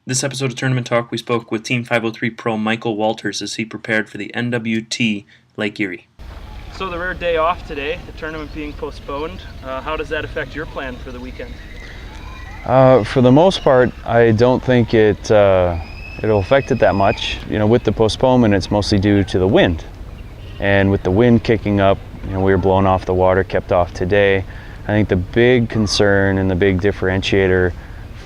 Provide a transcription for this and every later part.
This episode of Tournament Talk, we spoke with Team 503 pro Michael Walters as he prepared for the NWT Lake Erie. So the rare day off today, the tournament being postponed, how does that affect your plan for the weekend? For the most part, I don't think it'll affect it that much. You know, with the postponement, it's mostly due to the wind. And with the wind kicking up, you know, we were blowing off the water, kept off today. I think the big concern and the big differentiator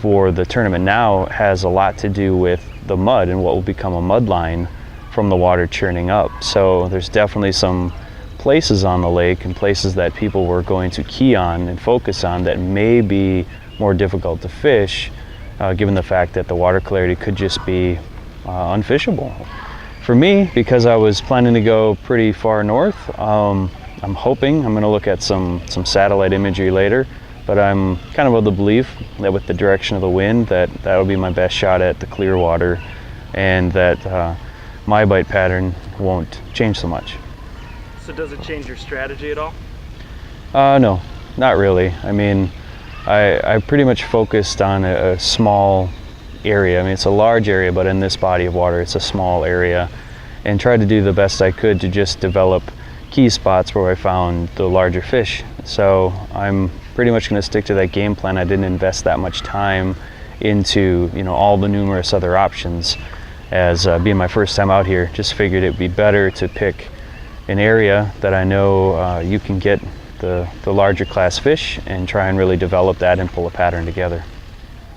for the tournament now has a lot to do with the mud and what will become a mud line from the water churning up. So there's definitely some places on the lake and places that people were going to key on and focus on that may be more difficult to fish, given the fact that the water clarity could just be unfishable. For me, because I was planning to go pretty far north, I'm hoping I'm going to look at some satellite imagery later, but I'm kind of the belief that with the direction of the wind that'll be my best shot at the clear water, and that my bite pattern won't change so much. So does it change your strategy at all? No, not really. I mean, I pretty much focused on a small area. I mean, it's a large area, but in this body of water, it's a small area, and tried to do the best I could to just develop key spots where I found the larger fish. So I'm pretty much going to stick to that game plan. I didn't invest that much time into, you know, all the numerous other options. As being my first time out here, just figured it would be better to pick an area that I know you can get the larger class fish and try and really develop that and pull a pattern together.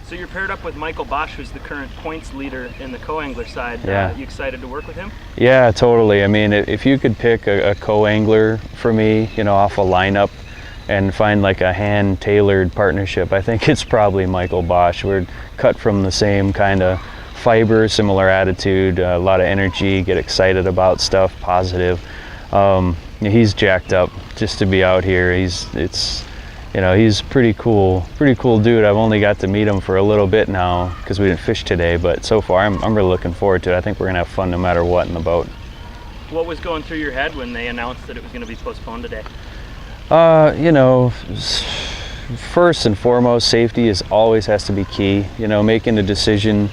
So you're paired up with Michael Bosh, who's the current points leader in the co-angler side. Yeah. You excited to work with him? Yeah, totally. I mean, if you could pick a co-angler for me, you know, off a lineup and find like a hand-tailored partnership, I think it's probably Michael Bosh. We're cut from the same kind of fiber, similar attitude, a lot of energy, get excited about stuff, positive. He's jacked up just to be out here. He's pretty cool dude. I've only got to meet him for a little bit now because we didn't fish today, but so far I'm really looking forward to it. I think we're gonna have fun no matter what in the boat. What was going through your head when they announced that it was going to be postponed today? You know, first and foremost, safety always has to be key. You know, making a decision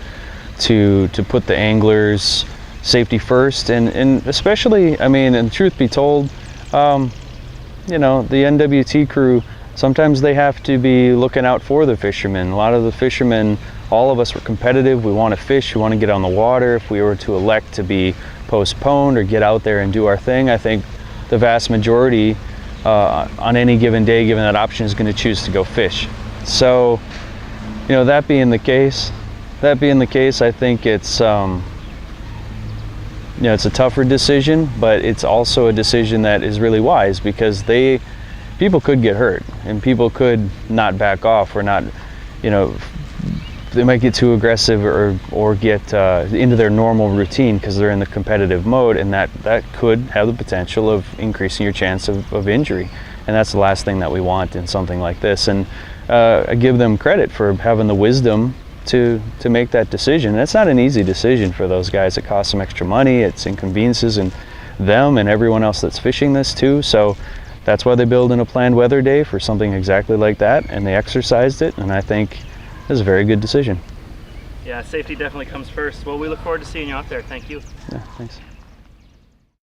to put the anglers' safety first, and especially, I mean, and truth be told, you know, the NWT crew, sometimes they have to be looking out for the fishermen. A lot of the fishermen, all of us were competitive. We want to fish, we want to get on the water. If we were to elect to be postponed or get out there and do our thing, I think the vast majority on any given day, given that option, is going to choose to go fish. So, you know, that being the case, I think it's, you know, it's a tougher decision, but it's also a decision that is really wise, because people could get hurt and people could not back off, or not, you know, they might get too aggressive or get into their normal routine because they're in the competitive mode, and that could have the potential of increasing your chance of injury. And that's the last thing that we want in something like this. And I give them credit for having the wisdom to make that decision. And it's not an easy decision for those guys. It costs them extra money, it's inconveniences and them and everyone else that's fishing this too. So that's why they build in a planned weather day for something exactly like that, and they exercised it, and I think it was a very good decision. Yeah, safety definitely comes first. Well, we look forward to seeing you out there. Thank you. Yeah, thanks.